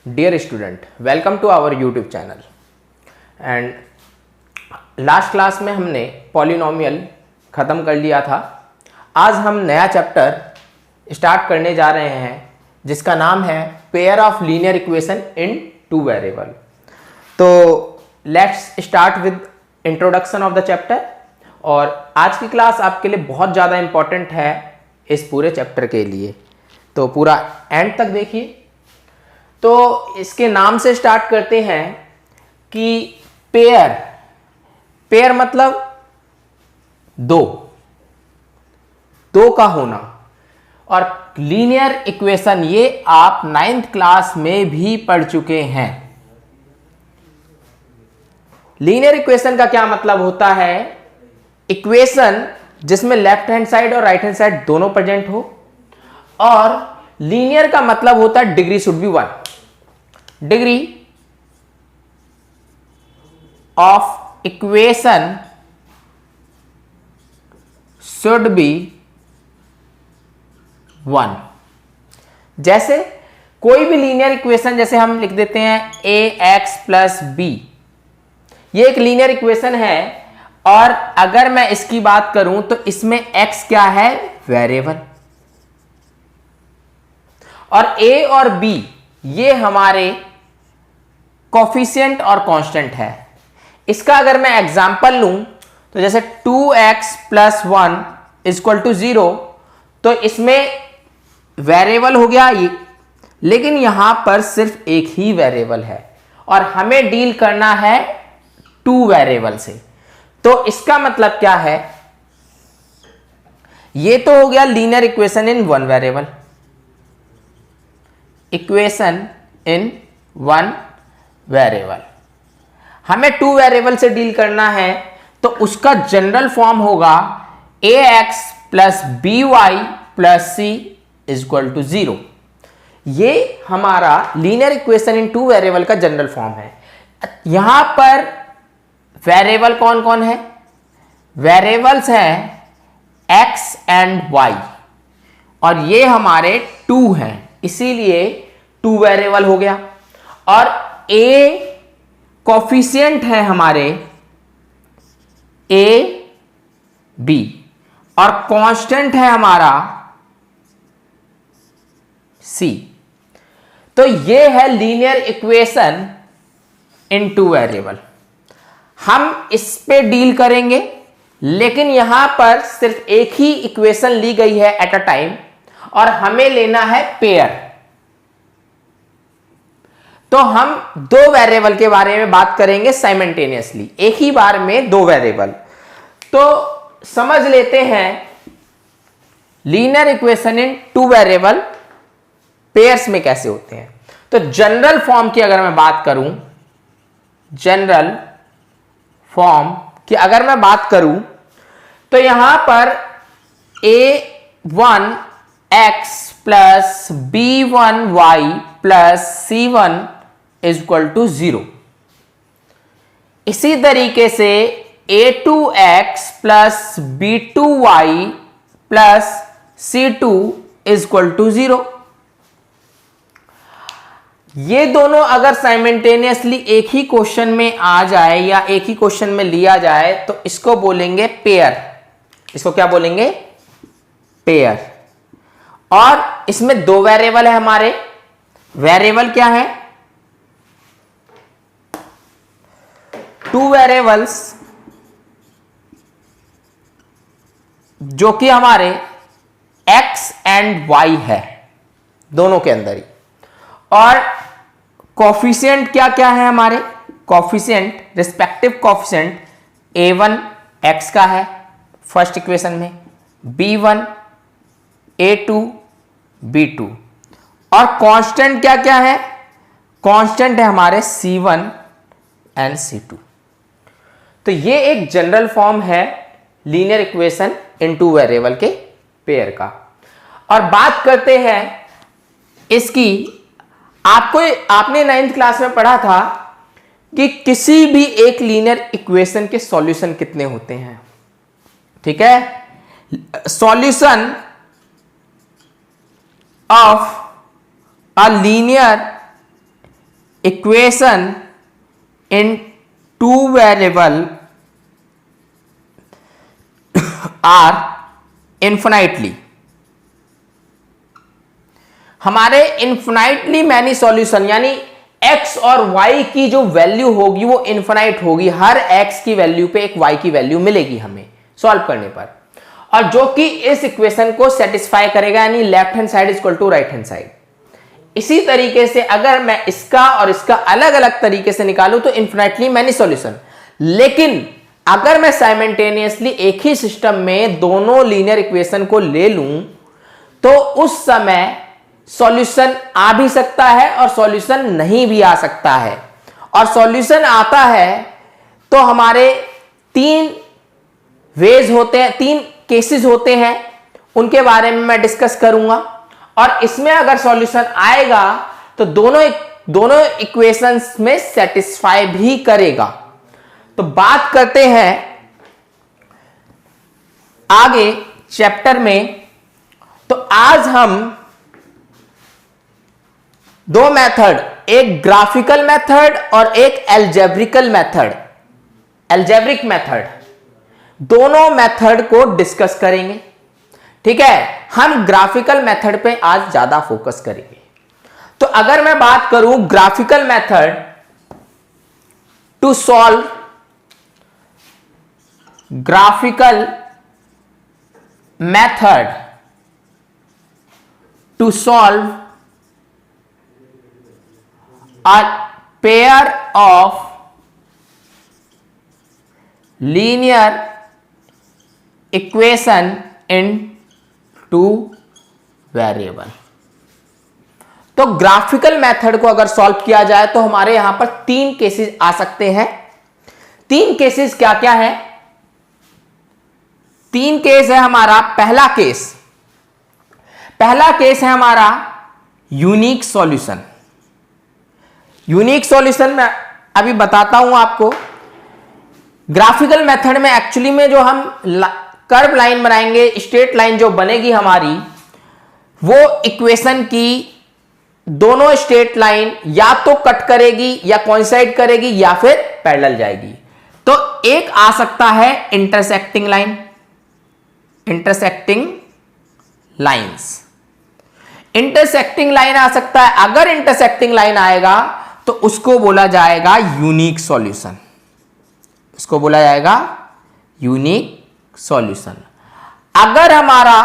Dear student, welcome to our YouTube channel. And last class में हमने polynomial ख़त्म कर लिया था। आज हम नया चैप्टर स्टार्ट करने जा रहे हैं जिसका नाम है pair of linear equation in two variable. तो let's start with introduction of the chapter. और आज की क्लास आपके लिए बहुत ज़्यादा इम्पॉर्टेंट है इस पूरे चैप्टर के लिए, तो पूरा एंड तक देखिए। तो इसके नाम से स्टार्ट करते हैं कि पेयर मतलब दो का होना, और लीनियर इक्वेशन ये आप 9th क्लास में भी पढ़ चुके हैं। लीनियर इक्वेशन का क्या मतलब होता है? इक्वेशन जिसमें लेफ्ट हैंड साइड और राइट हैंड साइड दोनों प्रेजेंट हो, और लीनियर का मतलब होता है degree should be 1। Degree of equation should be 1। जैसे कोई भी लीनियर इक्वेशन, जैसे हम लिख देते हैं ax प्लस बी, ये एक लीनियर इक्वेशन है। और अगर मैं इसकी बात करूं तो इसमें x क्या है? वेरिएबल। और a और b ये हमारे कोफिशिएंट और कांस्टेंट है। इसका अगर मैं एग्जांपल लूं तो जैसे 2x प्लस 1 इक्वल टू 0, तो इसमें वेरिएबल हो गया ये, लेकिन यहां पर सिर्फ एक ही वेरिएबल है और हमें डील करना है 2 वेरिएबल से। तो इसका मतलब क्या है? ये तो हो गया linear equation in 1 variable, equation in 1 variable. हमें 2 वेरिएबल से डील करना है, तो उसका जनरल फॉर्म होगा ax plus by plus c equal to 0। ये हमारा लीनियर इक्वेशन इन 2 वेरिएबल का जनरल फॉर्म है। यहां पर वेरिएबल कौन कौन है? वेरिएबल्स हैं x एंड y, और ये हमारे 2 हैं, इसीलिए 2 वेरिएबल हो गया। और a कोफिशिएंट है हमारे a b, और कांस्टेंट है हमारा c। तो ये है लीनियर इक्वेशन इन 2 वेरिएबल। हम इस पे डील करेंगे, लेकिन यहां पर सिर्फ एक ही इक्वेशन ली गई है एट अ टाइम, और हमें लेना है पेयर। तो हम 2 वेरिएबल के बारे में बात करेंगे साइमल्टेनियसली, एक ही बार में 2 वेरिएबल। तो समझ लेते हैं linear equation in 2 variable pairs में कैसे होते हैं। तो जनरल फॉर्म की अगर मैं बात करूं, जनरल फॉर्म की अगर मैं बात करूं, तो यहां पर a1x plus b1y plus c1 equal to 0। इसी तरीके से a2x plus b2y plus c2 equal to 0। ये दोनों अगर साइमल्टेनियसली एक ही क्वेश्चन में आ जाए या एक ही क्वेश्चन में लिया जाए, तो इसको बोलेंगे पेयर। इसको क्या बोलेंगे? पेयर। और इसमें 2 वेरिएबल है हमारे। वेरिएबल क्या है? 2 वेरिएबल्स जो कि हमारे x एंड y है, दोनों के अंदर ही। और कोफिशिएंट क्या क्या है हमारे? Coefficient, respective coefficient a1 x का है फर्स्ट इक्वेशन में, b1 a2 b2, और कांस्टेंट क्या क्या है? कांस्टेंट है हमारे c1 एंड c2। तो ये एक जनरल फॉर्म है लीनियर इक्वेशन इन 2 वेरिएबल के पेयर का। और बात करते हैं इसकी, आपने 9th क्लास में पढ़ा था कि किसी भी एक लीनियर इक्वेशन के सॉल्यूशन कितने होते हैं। ठीक है, solution of a linear equation in two variable are infinitely, हमारे इन्फिनाइटली मैनी सॉल्यूशन यानी x और y की जो वैल्यू होगी वो इन्फिनाइट होगी, हर x की वैल्यू पे एक y की वैल्यू मिलेगी हमें सॉल्व करने पर, और जो कि इस इक्वेशन को सेटिस्फाई करेगा, यानी left hand side equal to right hand side. इसी तरीके से अगर मैं इसका और इसका अलग अलग तरीके से निकालूं तो इन्फिनाइटली मैनी सॉल्यूशन, लेकिन अगर मैं साइमल्टेनियसली एक ही सिस्टम में दोनों लीनियर इक्वेशन को ले लूं तो उस समय सॉल्यूशन आ भी सकता है और सॉल्यूशन नहीं भी आ सकता है। और सॉल्यूशन आता है तो हमारे तीन वेज होते हैं, तीन केसेस होते हैं, उनके बारे में मैं डिस्कस करूंगा। और इसमें अगर सॉल्यूशन आएगा तो दोनों इक्वेशंस में सेटिस्फाई भी करेगा। तो बात करते हैं आगे चैप्टर में। तो आज हम दो मेथड, एक ग्राफिकल मेथड और एक एल्जेब्रिकल मेथड, एल्जेब्रिक मेथड, दोनों मेथड को डिस्कस करेंगे। ठीक है, हम ग्राफिकल मेथड पे आज ज्यादा फोकस करेंगे। तो अगर मैं बात करूं graphical method to solve, graphical method to solve a pair of linear equation in two variable। तो ग्राफिकल मेथड को अगर सॉल्व किया जाए तो हमारे यहां पर तीन केसेस आ सकते हैं। तीन केसेस क्या क्या है? तीन केस है हमारा। पहला केस है हमारा यूनिक सॉल्यूशन। यूनिक सॉल्यूशन में अभी बताता हूं आपको। ग्राफिकल मेथड में एक्चुअली में जो हम कर्व लाइन बनाएंगे, स्ट्रेट लाइन जो बनेगी हमारी, वो इक्वेशन की दोनों स्ट्रेट लाइन या तो कट करेगी या कोइंसाइड करेगी या फिर पैरेलल जाएगी। तो एक आ सकता है intersecting line, intersecting lines, intersecting line आ सकता है। अगर इंटरसेक्टिंग लाइन आएगा तो उसको बोला जाएगा यूनिक सॉल्यूशन, उसको बोला जाएगा यूनिक सॉल्यूशन। अगर हमारा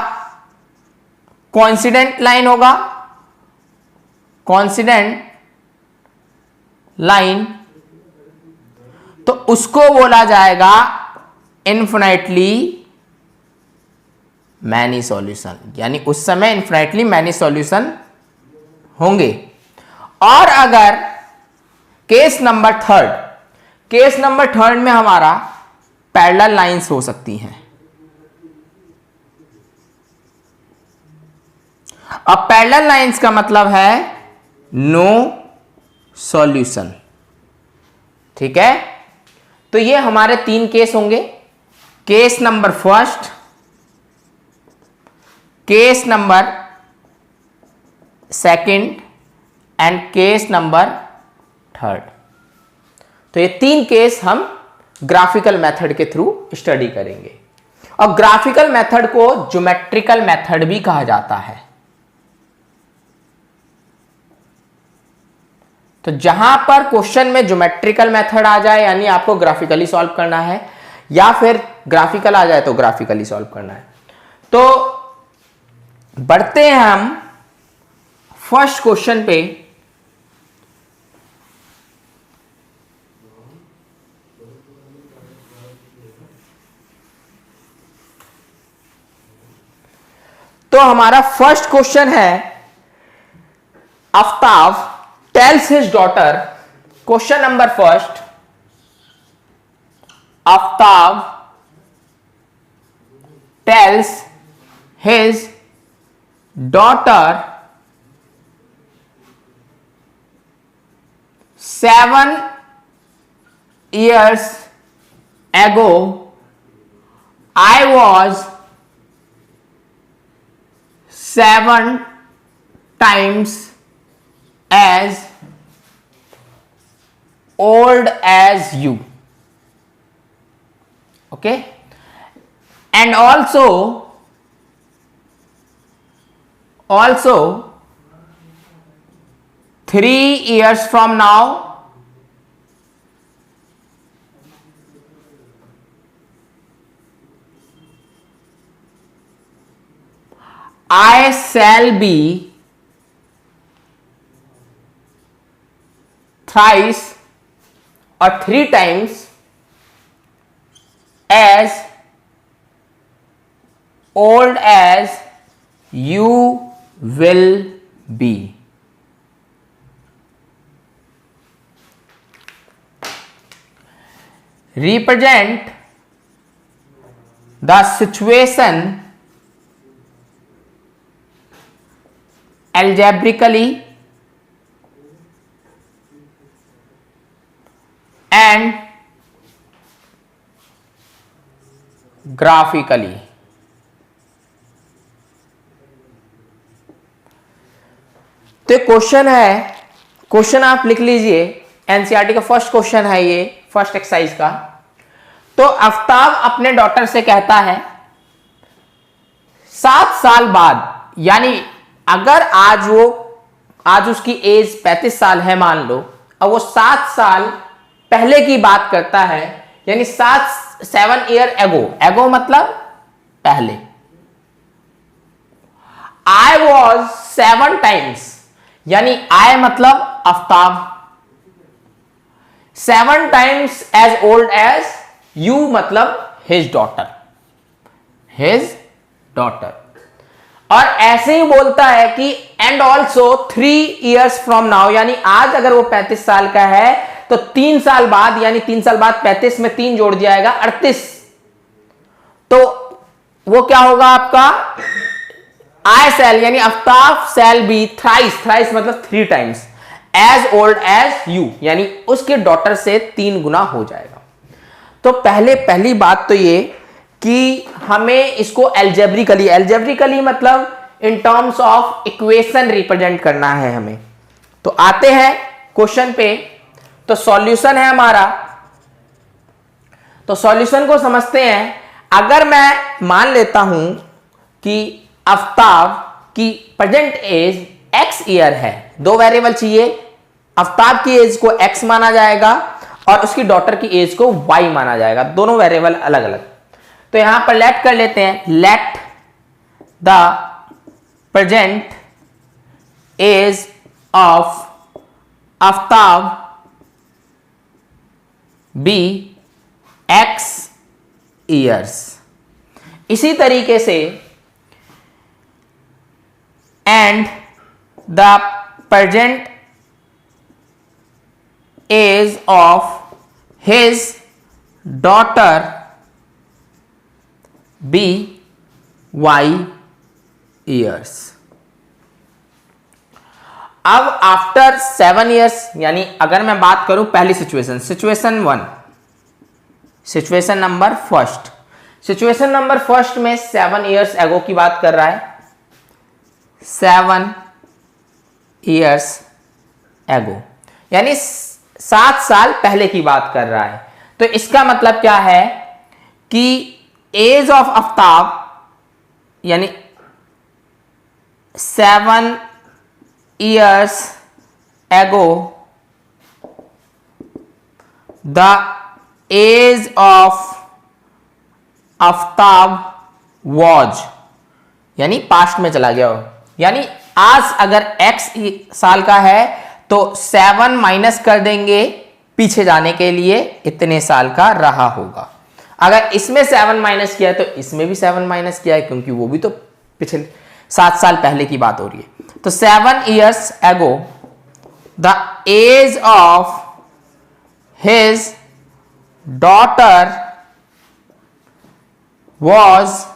कोइंसिडेंट लाइन होगा, कोइंसिडेंट लाइन, तो उसको बोला जाएगा इन्फिनाइटली मैनी सॉल्यूशन, यानी उस समय इन्फिनाइटली मैनी सॉल्यूशन होंगे। और अगर केस नंबर थर्ड में हमारा पैरेलल लाइंस हो सकती हैं। अब पैरेलल लाइंस का मतलब है नो सॉल्यूशन। ठीक है, तो ये हमारे तीन केस होंगे। Case number first, case number second and case number third. तो ये तीन केस हम ग्राफिकल मेथड के थ्रू स्टडी करेंगे। और ग्राफिकल मेथड को ज्योमेट्रिकल मेथड भी कहा जाता है। तो जहां पर क्वेश्चन में ज्योमेट्रिकल मेथड आ जाए, यानी आपको ग्राफिकली सॉल्व करना है, या फिर ग्राफिकल आ जाए तो ग्राफिकली सॉल्व करना है। तो बढ़ते हैं हम फर्स्ट क्वेश्चन पे। तो हमारा फर्स्ट क्वेश्चन है, Aftab tales his daughter, question number first, Aftab tales his daughter 7 years ago I was 7 times as old as you. Okay, and also 3 years from now I shall be thrice or 3 times as old as you will be. Represent the situation algebraically and graphically. तो question है, question आप लिख लीजिए, NCERT का first question है ये, first exercise का। तो आफ्ताब अपने डॉटर से कहता है 7 साल बाद, यानी अगर आज उसकी एज 35 साल है मान लो, और वो 7 साल पहले की बात करता है, यानी 7 ईयर एगो मतलब पहले। आई वॉज 7 टाइम्स, यानी आई मतलब Aftab, 7 times as old as you मतलब हिज डॉटर। और ऐसे ही बोलता है कि and also 3 years from now, यानी आज अगर वो 35 साल का है तो 3 साल बाद, यानी 3 साल बाद 35 में 3 जोड़ दिया जाएगा 38, तो वो क्या होगा आपका आई शैल, यानी आफ्ताब शैल बी थ्राइस मतलब 3 times as old as you, यानी उसके डॉटर से 3 गुना हो जाएगा। तो पहली बात तो ये कि हमें इसको एल्जेब्रिकली मतलब in terms of equation represent करना है हमें। तो आते हैं क्वेश्चन पे। तो सॉल्यूशन है हमारा, तो सॉल्यूशन को समझते हैं। अगर मैं मान लेता हूं कि आफ्ताब की प्रेजेंट एज x ईयर है, 2 वेरिएबल चाहिए, आफ्ताब की एज को x माना जाएगा और उसकी डॉटर की एज को y माना जाएगा, दोनों वेरिएबल अलग अलग। तो यहां पर लेट कर लेते हैं, let the present age of Aftab be x years. इसी तरीके से and the present age of his daughter be y years. अब आफ्टर 7 years, यानी अगर मैं बात करूं पहली सिचुएशन नंबर फर्स्ट में 7 years एगो की बात कर रहा है, 7 years एगो, यानी 7 साल पहले की बात कर रहा है। तो इसका मतलब क्या है कि एज ऑफ आफ्ताब यानी 7 years ago the age of Aftab was, यानी पास्ट में चला गया हो, यानी आज अगर x साल का है तो 7 माइनस कर देंगे पीछे जाने के लिए, इतने साल का रहा होगा। अगर इसमें 7 माइनस किया है तो इसमें भी 7 माइनस किया है, क्योंकि वो भी तो पिछले 7 साल पहले की बात हो रही है। तो 7 years ago the age of his daughter was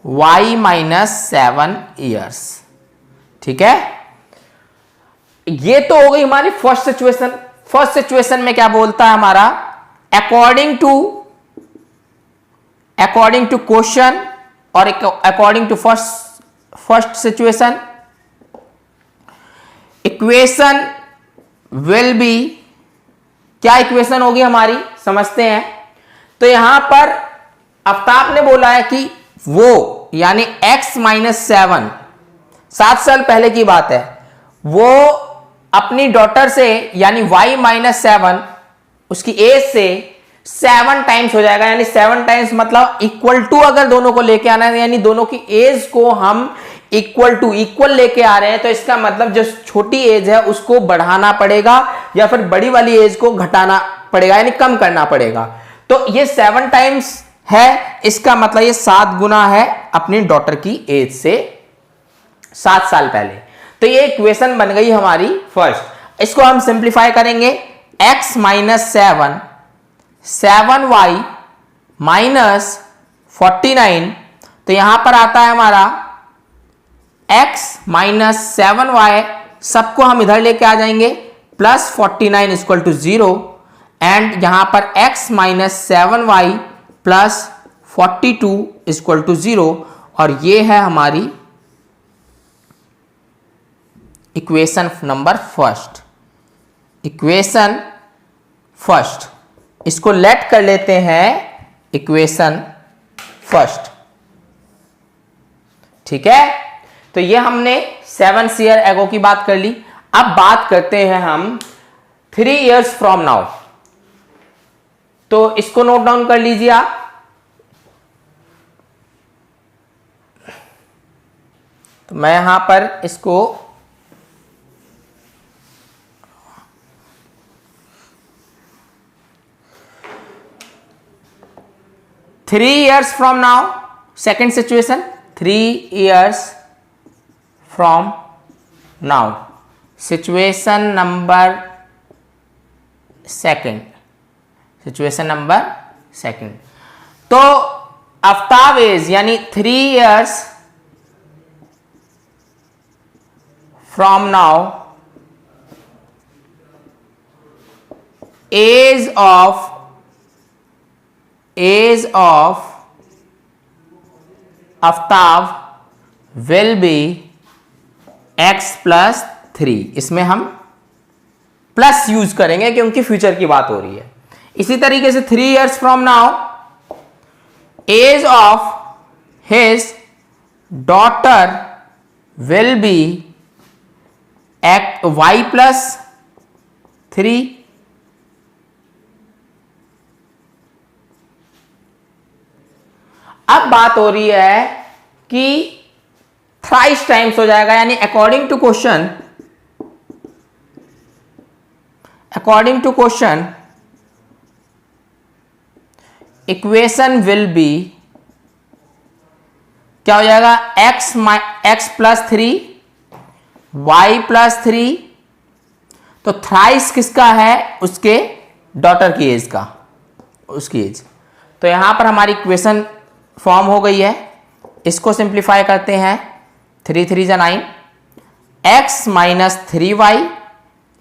y minus 7 years। ठीक है, ये तो हो गई हमारी फर्स्ट सिचुएशन में क्या बोलता है हमारा, अकॉर्डिंग टू क्वेश्चन और according to first situation, equation will be क्या इक्वेशन होगी हमारी, समझते हैं। तो यहां पर आफ्ताब ने बोला है कि वो यानी x माइनस 7 साल पहले की बात है, वो अपनी डॉटर से यानी y माइनस 7 उसकी एज से 7 टाइम्स हो जाएगा, यानी 7 टाइम्स मतलब इक्वल टू अगर दोनों को लेके आना है, यानी दोनों की एज को हम इक्वल लेके आ रहे हैं, तो इसका मतलब जो छोटी एज है उसको बढ़ाना पड़ेगा या फिर बड़ी वाली एज को घटाना पड़ेगा, यानी कम करना पड़ेगा। तो ये 7 टाइम्स है, इसका मतलब ये 7 गुना है अपनी डॉटर की एज से 7 साल पहले। तो ये इक्वेशन बन गई हमारी फर्स्ट। इसको हम सिंप्लीफाई करेंगे, x माइनस 7y माइनस 49, तो यहां पर आता है हमारा x माइनस 7y, सबको हम इधर लेके आ जाएंगे, प्लस 49 इक्वल टू 0, एंड यहां पर x minus 7y plus 42 equal to 0, और ये है हमारी equation number first. Equation first, इसको लेट कर लेते हैं इक्वेशन फर्स्ट, ठीक है। तो ये हमने 7 ईयर एगो की बात कर ली। अब बात करते हैं हम 3 इयर्स फ्रॉम नाउ। तो इसको नोट डाउन कर लीजिए आप। तो मैं यहां पर इसको three years from now, second situation, 3 years from now, situation number second, situation number second. तो आफ्ताब एज यानी 3 years from now, age of Aftab will be x plus 3। इसमें हम प्लस यूज करेंगे क्योंकि फ्यूचर की बात हो रही है। इसी तरीके से 3 years from now, age of his daughter will be y plus 3। अब बात हो रही है कि थ्राइस टाइम्स हो जाएगा, यानी according to question equation will be क्या हो जाएगा, x प्लस 3 y प्लस 3। तो थ्राइस किसका है, उसके डॉटर की एज का, उसकी एज। तो यहां पर हमारी इक्वेशन फॉर्म हो गई है। इसको सिंप्लीफाई करते हैं, 3 3 जा 9, x माइनस 3y,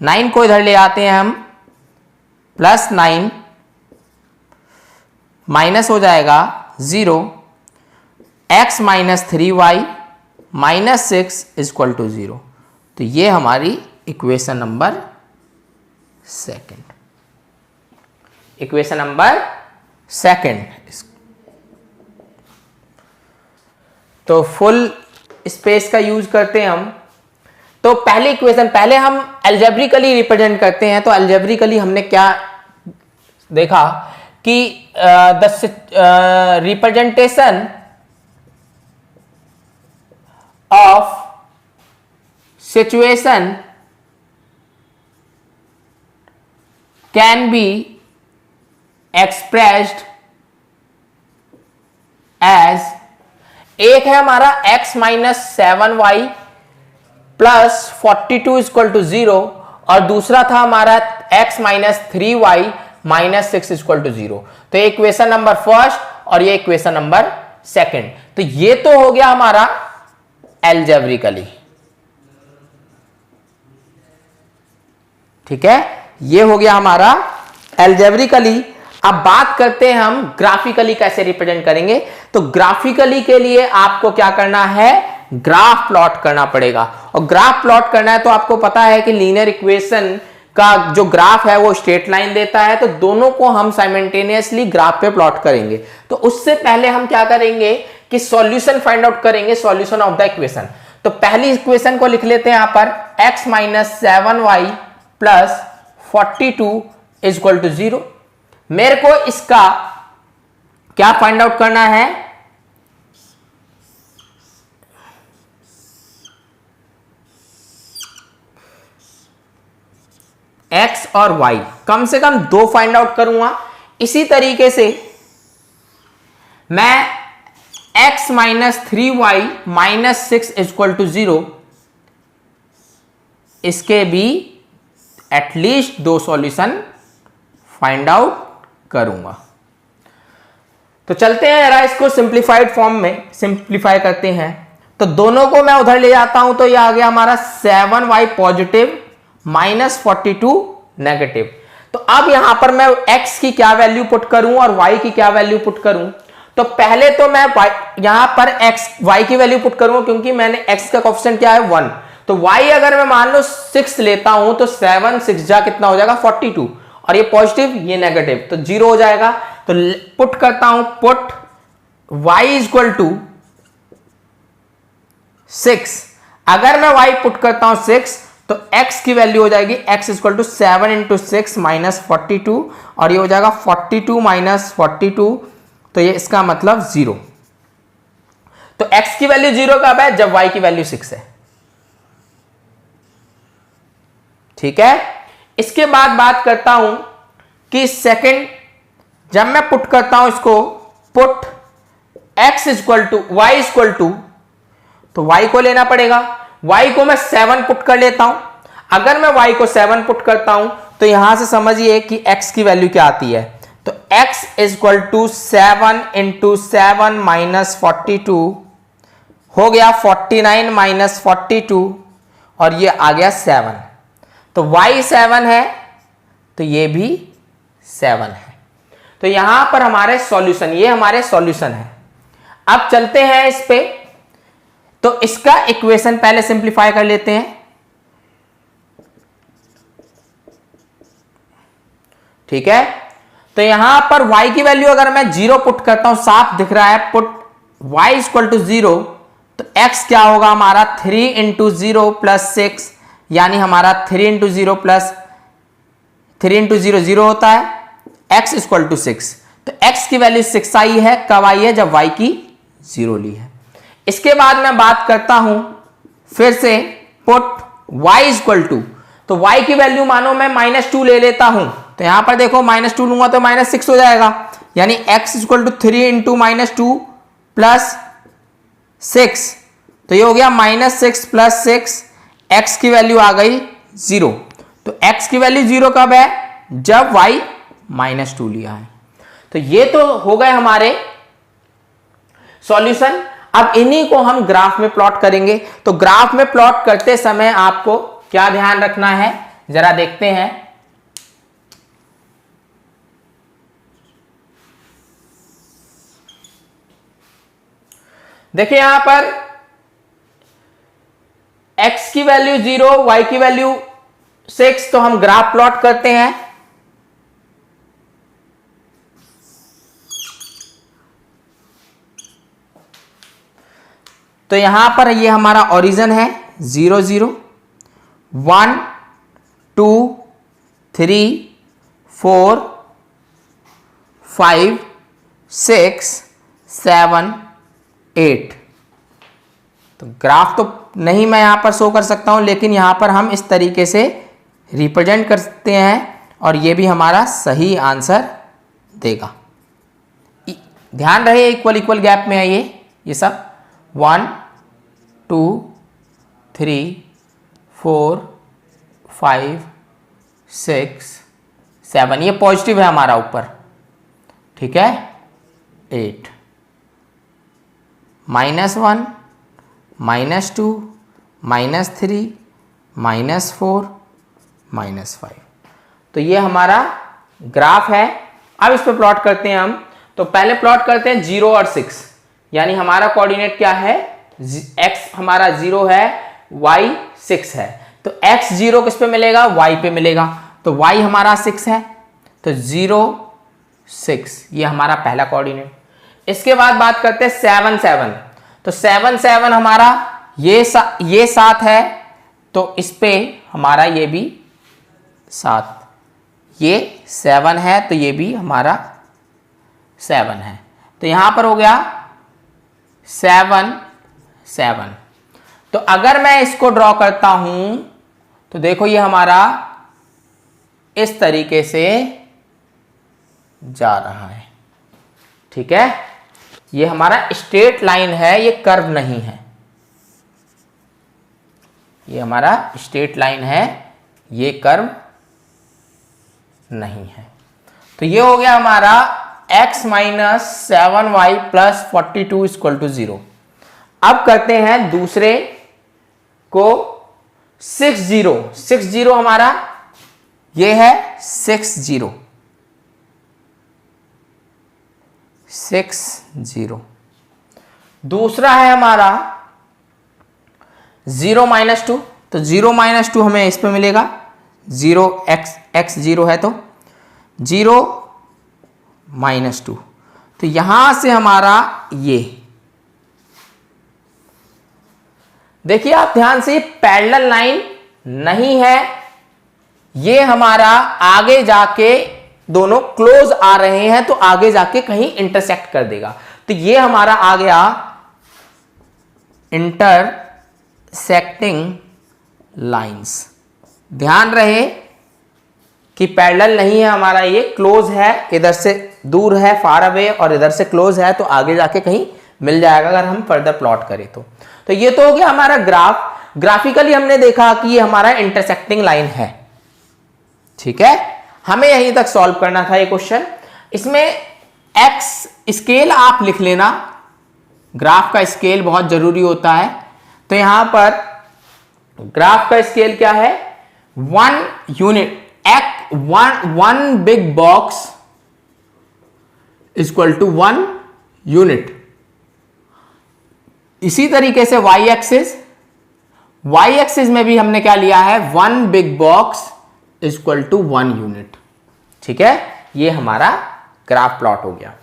9 को इधर ले आते हैं हम, प्लस 9 माइनस हो जाएगा 0, x minus 3y minus 6 equal to 0। तो ये हमारी equation number second, equation number second. तो फुल स्पेस का यूज करते हैं हम। तो पहली इक्वेशन, पहले हम अलजेब्रिकली रिप्रेजेंट करते हैं। तो अलजेब्रिकली हमने क्या देखा कि the representation of situation can be expressed as, एक है हमारा x minus 7y plus 42 equal to 0, और दूसरा था हमारा x minus 3y minus 6 equal to 0। तो ये इक्वेशन नंबर फर्स्ट और ये इक्वेशन नंबर सेकंड। तो ये तो हो गया हमारा अलजेब्रिकली, ठीक है, ये हो गया हमारा अलजेब्रिकली। अब बात करते हैं हम ग्राफिकली कैसे रिप्रेजेंट करेंगे। तो ग्राफिकली के लिए आपको क्या करना है, ग्राफ प्लॉट करना पड़ेगा। और ग्राफ प्लॉट करना है तो आपको पता है कि लीनियर इक्वेशन का जो ग्राफ है वो स्ट्रेट लाइन देता है, तो दोनों को हम साइमल्टेनियसली ग्राफ पे प्लॉट करेंगे। तो उससे पहले हम क्या करेंगे कि सॉल्यूशन फाइंड आउट करेंगे, सॉल्यूशन ऑफ द इक्वेशन। तो पहली इक्वेशन को लिख लेते हैं यहां पर x minus 7y plus 42 is equal to 0। मेरे को इसका क्या फाइंड आउट करना है, x और y, कम से कम 2 फाइंड आउट करूंगा। इसी तरीके से मैं x minus 3y minus 6 equal to 0, इसके भी एटलीस्ट 2 सॉल्यूशन फाइंड आउट करूंगा। तो चलते हैं जरा इसको सिंप्लीफाइड फॉर्म में सिंप्लीफाई करते हैं। तो दोनों को मैं उधर ले जाता हूं, तो ये आ गया हमारा 7y पॉजिटिव माइनस 42 नेगेटिव। तो अब यहां पर मैं x की क्या वैल्यू पुट करूं और y की क्या वैल्यू पुट करूं। तो पहले तो मैं यहां पर y की वैल्यू पुट करूंगा, क्योंकि मैंने x का कोएफिशिएंट क्या है 1। तो y अगर मैं मान लो 6 लेता हूं, तो 7 6 जा कितना हो जाएगा 42, और ये पॉजिटिव ये नेगेटिव, तो 0 हो जाएगा। तो पुट करता हूं, put y is equal to 6। अगर मैं y पुट करता हूं 6, तो x की वैल्यू हो जाएगी x equal to 7 into 6 minus 42, और ये हो जाएगा 42 माइनस 42, तो ये इसका मतलब 0। तो x की वैल्यू 0 कब है, जब y की वैल्यू 6 है। ठीक है। इसके बाद बात करता हूं कि सेकंड, जब मैं पुट करता हूं इसको, put x equal to y equal to, तो y को लेना पड़ेगा, y को मैं 7 पुट कर लेता हूं। अगर मैं y को 7 पुट करता हूं, तो यहां से समझिए कि x की वैल्यू क्या आती है। तो x equal to 7 into 7 minus 42 हो गया 49 माइनस 42, और ये आ गया 7। तो y 7 है, तो ये भी 7 है। तो यहां पर हमारे सॉल्यूशन, ये हमारे सॉल्यूशन है। अब चलते हैं इस पे, तो इसका इक्वेशन पहले सिंप्लीफाई कर लेते हैं। ठीक है। तो यहां पर y की वैल्यू अगर मैं 0 पुट करता हूं, साफ दिख रहा है, पुट y इक्वल टू 0, तो x क्या होगा हमारा 3 इंटू 0 प्लस 6, यानी हमारा 3 इंटू 0 प्लस 3 इंटू 0 0 होता है, x इक्वल टू 6। तो x की वैल्यू 6 आई है, कब आई है, जब y की 0 ली है। इसके बाद मैं बात करता हूं फिर से, पुट y इक्वल टू, तो y की वैल्यू मानो मैं -2 ले लेता हूं, तो यहां पर देखो -2 लूंगा तो -6 हो जाएगा, यानी x equal to 3 into -2 plus 6, तो ये हो गया -6 प्लस 6, x की वैल्यू आ गई 0। तो x की वैल्यू 0 कब है, जब y -2 लिया है। तो ये तो हो गए हमारे सॉल्यूशन। अब इन्हीं को हम ग्राफ में प्लॉट करेंगे। तो ग्राफ में प्लॉट करते समय आपको क्या ध्यान रखना है, जरा देखते हैं। देखिए यहां पर x की वैल्यू 0, y की वैल्यू 6, तो हम ग्राफ प्लॉट करते हैं। तो यहां पर ये हमारा ओरिजिन है 0 0 1 2 3 4 5 6 7 8। तो ग्राफ तो नहीं मैं यहां पर शो कर सकता हूं, लेकिन यहां पर हम इस तरीके से रिप्रेजेंट करते हैं, और ये भी हमारा सही आंसर देगा। ध्यान रहे इक्वल इक्वल गैप में है ये सब। 1 2 3 4 5 6 7, ये पॉजिटिव है हमारा ऊपर। ठीक है। 8 -1 -2 -3 -4 -5। तो ये हमारा ग्राफ है। अब इस पर प्लॉट करते हैं हम। तो पहले प्लॉट करते हैं 0 और 6, यानी हमारा कोऑर्डिनेट क्या है, x हमारा 0 है, y 6 है। तो तो x0 किस पे मिलेगा, y पे मिलेगा, तो y हमारा 6 है, तो 0 6 ये हमारा पहला कोऑर्डिनेट। इसके बाद बात करते हैं 7 7, तो 7 7 हमारा ये 7 है, तो इस पे हमारा ये भी 7, ये 7 है तो ये भी हमारा 7 है, तो यहां पर हो गया 7 7। तो अगर मैं इसको ड्रॉ करता हूं तो देखो ये हमारा इस तरीके से जा रहा है, ठीक है। ये हमारा स्ट्रेट लाइन है, ये कर्व नहीं है, ये हमारा स्ट्रेट लाइन है, ये कर्व नहीं है। तो ये हो गया हमारा x minus 7y plus 42 equal to 0। अब करते हैं दूसरे को 6 0 हमारा ये है 6 0 दूसरा है हमारा 0 माइनस 2, तो 0 माइनस 2 हमें इस पे मिलेगा, 0 x 0 है तो 0 माइनस 2, तो यहां से हमारा ये देखिए आप ध्यान से, पैरेलल लाइन नहीं है, ये हमारा आगे जाके दोनों क्लोज आ रहे हैं तो आगे जाके कहीं इंटरसेक्ट कर देगा, तो ये हमारा आ गया इंटरसेक्टिंग लाइंस। ध्यान रहे कि पैरेलल नहीं है हमारा, ये क्लोज है, इधर से दूर है फार अवे और इधर से क्लोज है, तो आगे जाके कहीं मिल जाएगा अगर हम फर्दर प्लॉट करें तो ये तो हो गया हमारा ग्राफ। ग्राफिकली हमने देखा कि ये हमारा इंटरसेक्टिंग लाइन है, ठीक है। हमें यहीं तक सॉल्व करना था ये क्वेश्चन। इसमें एक्स स्केल आप लिख लेना, ग्राफ का स्केल बहुत जरूरी होता है। तो यहां पर ग्राफ का स्केल क्या है, 1 unit, one big box equal to 1 unit. इसी तरीके से y एक्सिस में भी हमने क्या लिया है, 1 big box equal to 1 unit, ठीक है। ये हमारा ग्राफ प्लॉट हो गया।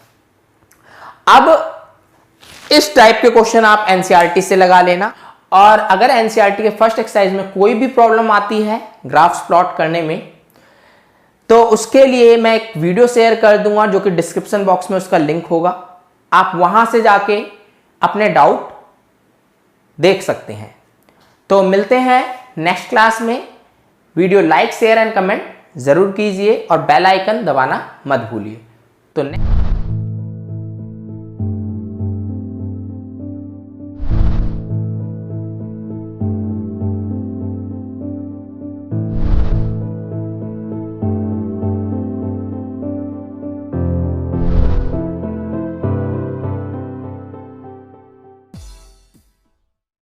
अब इस टाइप के क्वेश्चन आप एनसीईआरटी से लगा लेना, और अगर एनसीईआरटी के फर्स्ट एक्सरसाइज में कोई भी प्रॉब्लम आती है ग्राफ्स प्लॉट करने में, तो उसके लिए मैं एक वीडियो शेयर कर दूंगा जो कि डिस्क्रिप्शन बॉक्स में उसका लिंक होगा, आप वहां से जाके अपने डाउट देख सकते हैं। तो मिलते हैं नेक्स्ट क्लास में। Video like share and comment जरूर कीजिए और बेल आइकन दबाना मत भूलिए। तो